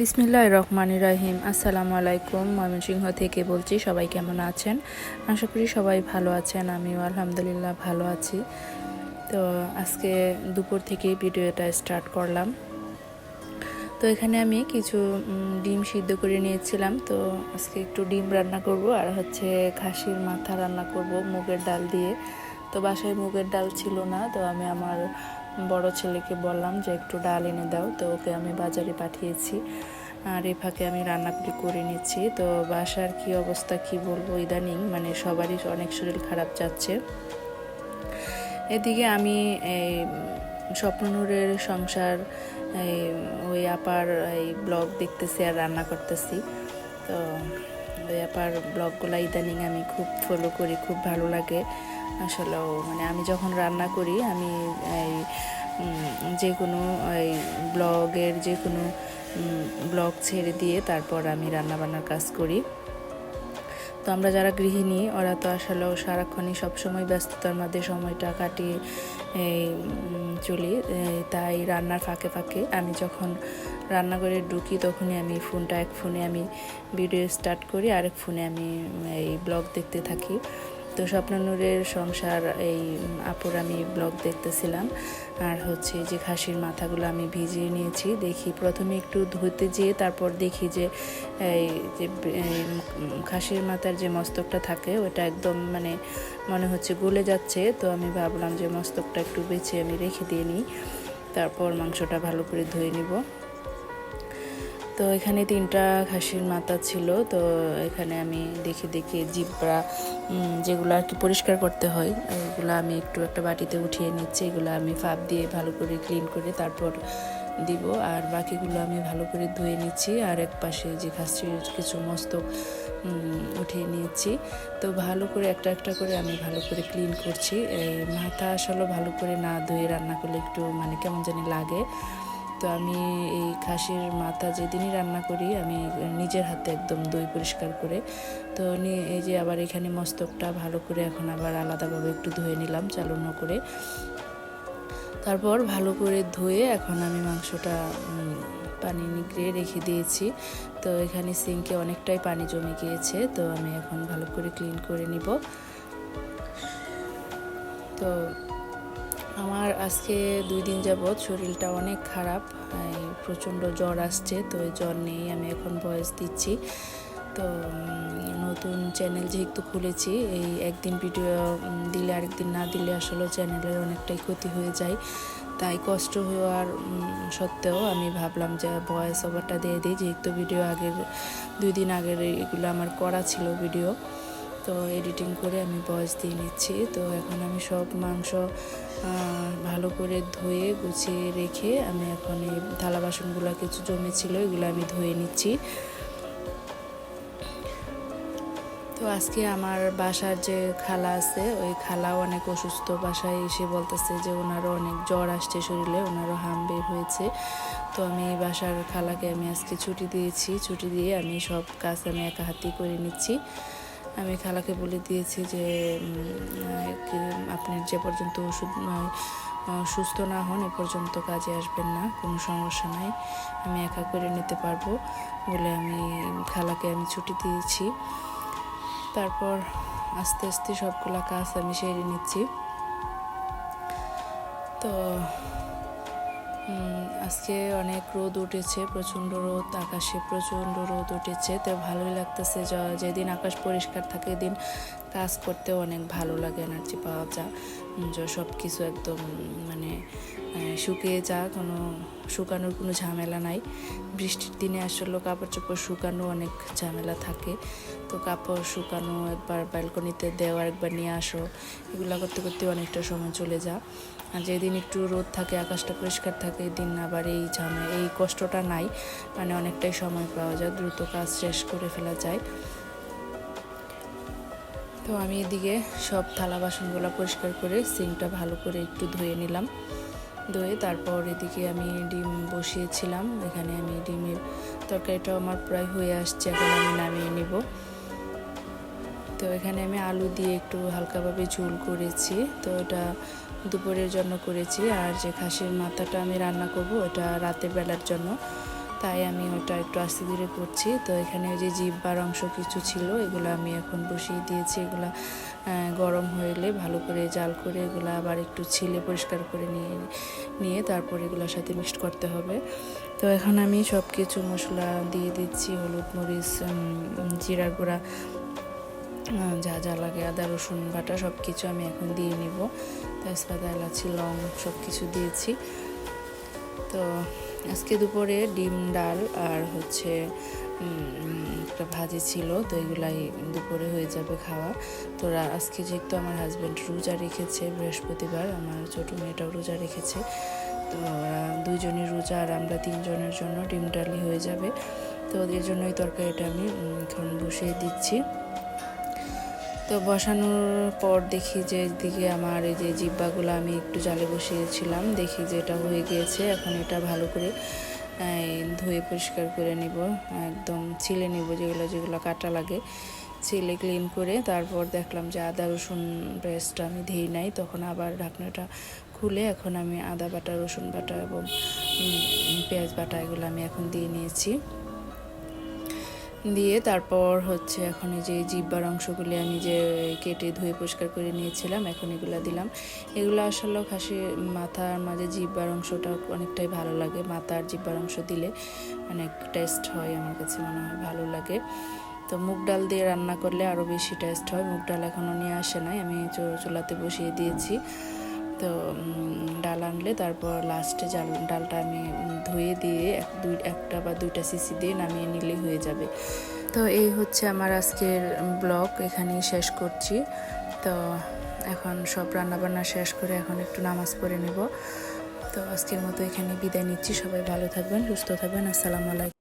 বিসমিল্লাহির রহমানির রহিম। আসসালামু আলাইকুম। ময়মনসিংহ থেকে বলছি। সবাই কেমন আছেন? আশা করি সবাই ভালো আছেন। আমিও আলহামদুলিল্লাহ ভালো আছি। তো আজকে দুপুর থেকেই ভিডিওটা স্টার্ট করলাম। তো এখানে আমি কিছু ডিম সিদ্ধ করে নিয়েছিলাম। তো আজকে একটু ডিম রান্না করব আর হচ্ছে খাসির মাথা রান্না করব মুগের ডাল দিয়ে। তো বাসায় মুগের ডাল ছিল না, তো আমি আমার বড় ছেলেকে বললাম যে একটু ডাল এনে দাও। তো ওকে আমি বাজারে পাঠিয়েছি আর এই ফাঁকে আমি রান্নাগুলি করে নিচ্ছি। তো বাসার কি অবস্থা কি বলবো, ইদানিং মানে সবারই অনেক শরীর খারাপ যাচ্ছে। এদিকে আমি এই স্বপ্ননূরের সংসার ওই আপার এই ব্লগ দেখতেছি আর রান্না করতেছি। তো ওই আপার ব্লগগুলো ইদানিং আমি খুব ফলো করি, খুব ভালো লাগে আসলে। মানে আমি যখন রান্না করি আমি এই যে কোনো এই ব্লগের যে কোনো ব্লগ ছেড়ে দিয়ে তারপর আমি রান্নাবান্নার কাজ করি। তো আমরা যারা গৃহিণী ওরা তো আসলে সারাক্ষণই সবসময় ব্যস্ততার মধ্যে সময়টা কাটিয়ে চলি। তাই রান্নার ফাঁকে ফাঁকে আমি যখন রান্নাঘরে ঢুকি তখনই আমি এক ফোনে আমি ভিডিও স্টার্ট করি, আরেক ফোনে আমি এই ব্লগ দেখতে থাকি। তো স্বপ্ননূরের সংসার এই আপুর আমি ব্লগ দেখতেছিলাম আর হচ্ছে যে খাসির মাথাগুলো আমি ভিজিয়ে নিয়েছি। দেখি প্রথমে একটু ধুতে যেয়ে তারপর দেখি যে এই যে খাসির মাথার যে মস্তকটা থাকে ওটা একদম মানে মনে হচ্ছে গলে যাচ্ছে। তো আমি ভাবলাম যে মস্তকটা একটু বেছে আমি রেখে দিয়ে নিই, তারপর মাংসটা ভালো করে ধুয়ে নিব। তো এখানে 3টা খাসির মাথা ছিল। তো এখানে আমি দেখে জিব্বা যেগুলো আর কি পরিষ্কার করতে হয় ওইগুলো আমি একটু একটা বাটিতে উঠিয়ে নিচ্ছি। এগুলো আমি ফাপ দিয়ে ভালো করে ক্লিন করে তারপর দিব, আর বাকিগুলো আমি ভালো করে ধুয়ে নিচ্ছি। আর এক পাশে যে খাসির কিছু মস্তক উঠিয়ে নিয়েছি। তো ভালো করে একটা করে আমি ভালো করে ক্লিন করছি। এই মাথা আসলে ভালো করে না ধুয়ে রান্না করলে একটু মানে কেমন জানি লাগে। তো আমি এই খাসির মাথা যেদিনই রান্না করি আমি নিজের হাতে একদম ধুই পরিষ্কার করে। তো এই যে আবার এখানে মস্তকটা ভালো করে এখন আবার আলাদাভাবে একটু ধুয়ে নিলাম চালনা করে। তারপর ভালো করে ধুয়ে এখন আমি মাংসটা পানি নিগড়ে রেখে দিয়েছি। তো এখানে সিঙ্কে অনেকটাই পানি জমে গিয়েছে, তো আমি এখন ভালো করে ক্লিন করে নিব। তো আমার আজকে 2 দিন যাবৎ শরীরটা অনেক খারাপ, প্রচণ্ড জ্বর আসছে। তো এই জ্বর নিয়েই আমি এখন ভয়েস দিচ্ছি। তো নতুন চ্যানেল যেহেতু খুলেছি, এই একদিন ভিডিও দিলে আরেকদিন না দিলে আসলে চ্যানেলের অনেকটাই ক্ষতি হয়ে যায়। তাই কষ্ট হওয়ার সত্ত্বেও আমি ভাবলাম যে ভয়েস ওভারটা দিয়ে দিই, যেহেতু ভিডিও আগের 2 দিন আগের এগুলো আমার করা ছিল ভিডিও। তো এডিটিং করে আমি ভয়েস দিয়ে নিচ্ছি। তো এখন আমি সব মাংস ভালো করে ধুয়ে গুছিয়ে রেখে আমি এখন এই থালা বাসনগুলো কিছু জমেছিল এগুলো আমি ধুয়ে নিচ্ছি। তো আজকে আমার বাসার যে খালা আছে ওই খালাও অনেক অসুস্থ। বাসায় এসে বলতেছে যে ওনারও অনেক জ্বর আসছে শরীরে, ওনারও হাম বের হয়েছে। তো আমি বাসার খালাকে আমি আজকে ছুটি দিয়েছি, ছুটি দিয়ে আমি সব কাজ আমি একা হাতেই করে নিচ্ছি। আমি খালাকে বলে দিয়েছি যে আপনি যে পর্যন্ত সুস্থ না হন এ পর্যন্ত কাজে আসবেন না, কোনো সমস্যা নাই, আমি একা করে নিতে পারবো বলে আমি খালাকে আমি ছুটি দিয়েছি। তারপর আস্তে আস্তে সবগুলা কাজ আমি সেরে নিচ্ছি। তো আজকে অনেক রোদ উঠেছে, প্রচণ্ড রোদ, আকাশে প্রচণ্ড রোদ উঠেছে। তো ভালোই লাগতেছে, যেদিন আকাশ পরিষ্কার থাকে এদিন কাজ করতেও অনেক ভালো লাগে, এনার্জি পাওয়া যায়। সব কিছু একদম মানে শুকিয়ে শুকানোর কোনো ঝামেলা নাই। বৃষ্টির দিনে আসলে কাপড় চোপড় শুকানো অনেক ঝামেলা থাকে। তো কাপড় শুকানো, একবার ব্যালকনিতে দেওয়া, একবার নিয়ে আসো, এগুলো করতে করতে অনেকটা সময় চলে যায়। আর যেদিন একটু রোদ থাকে, আকাশটা পরিষ্কার থাকে, এদিন আবার এই কষ্টটা নাই, মানে অনেকটাই সময় পাওয়া যায়, দ্রুত কাজ শেষ করে ফেলা যায়। তো আমি এদিকে সব থালা বাসনগুলো পরিষ্কার করে সিঙ্কটা ভালো করে একটু ধুয়ে নিলাম। ধুয়ে তারপর এদিকে আমি ডিম বসিয়েছিলাম। এখানে আমি ডিমের তরকারিটাও আমার প্রায় হয়ে আসছে, এখন আমি নামিয়ে নিব। তো এখানে আমি আলু দিয়ে একটু হালকাভাবে ঝোল করেছি। তো এটা দুপুরের জন্য করেছি, আর যে খাসির মাথাটা আমি রান্না করব ওটা রাতের বেলার জন্য। তো তাই আমি ওটা একটু আস্তে ধীরে করছি। তো এখানে ওই যে জিহ্বার অংশ কিছু ছিল, এগুলো আমি এখন বসিয়ে দিয়েছি। এগুলা গরম হলে ভালো করে জাল করে এগুলো আবার একটু ছিলে পরিষ্কার করে নিয়ে তারপর এগুলোর সাথে মিক্সড করতে হবে। তো এখন আমি সব কিছু মশলা দিয়ে দিচ্ছি, হলুদ, মরিচ, জিরার গুঁড়া, যা যা লাগে, আদা রসুন বাটা সব কিছু আমি এখন দিয়ে নিব। তেজপাতা, এলাচি, লং সব কিছু দিয়েছি। তো আজকে দুপুরে ডিম, ডাল আর হচ্ছে একটা ভাজি ছিল। তো এগুলাই দুপুরে হয়ে যাবে খাওয়া। তো আজকে যেহেতু আমার হাজব্যান্ড রোজা রেখেছে, বৃহস্পতিবার, আমার ছোটো মেয়েটাও রোজা রেখেছে, তো ওরা দুইজনই রোজা আর আমরা 3 জনের জন্য ডিম ডালই হয়ে যাবে। তো ওদের জন্য এই তরকারিটা আমি এখন বসিয়ে দিচ্ছি। তো বসানোর পর দেখি যে এদিকে আমার এই যে জিব্বাগুলো আমি একটু জালে বসিয়েছিলাম, দেখি যে এটা হয়ে গিয়েছে। এখন এটা ভালো করে ধুয়ে পরিষ্কার করে নিব, একদম ছিলে নিব, যেগুলো কাটা লাগে ছিলে ক্লিন করে। তারপর দেখলাম যে আদা রসুন পেস্টটা আমি দিই নাই, তখন আবার ঢাকনাটা খুলে এখন আমি আদা বাটা, রসুন বাটা এবং পেঁয়াজ বাটা এগুলো আমি এখন দিয়ে নিয়েছি। দিয়ে তারপর হচ্ছে এখন এই যে জিহ্বার অংশগুলি আমি যে কেটে ধুয়ে পরিষ্কার করে নিয়েছিলাম, এখন এগুলো দিলাম। এগুলো আসলে খাসির মাথার মাঝে জিহ্বার অংশটা অনেকটাই ভালো লাগে। মাথার জিহ্বার অংশ দিলে অনেক টেস্ট হয়, আমার কাছে মনে হয় ভালো লাগে। তো মুগ ডাল দিয়ে রান্না করলে আরও বেশি টেস্ট হয়। মুগ ডাল এখনও নিয়ে আসে নাই, আমি চুলাতে বসিয়ে দিয়েছি। তো ডাল আনলে তারপর লাস্টে ডালটা আমি ধুয়ে দিয়ে একটা বা দুইটা সিসি দিয়ে নামিয়ে নিলেই হয়ে যাবে। তো এই হচ্ছে আমার আজকের ব্লগ, এখানেই শেষ করছি। তো এখন সব রান্নাবান্না শেষ করে এখন একটু নামাজ পড়ে নেব। তো আজকের মতো এখানে বিদায় নিচ্ছি। সবাই ভালো থাকবেন, সুস্থ থাকবেন। আসসালামু আলাইকুম।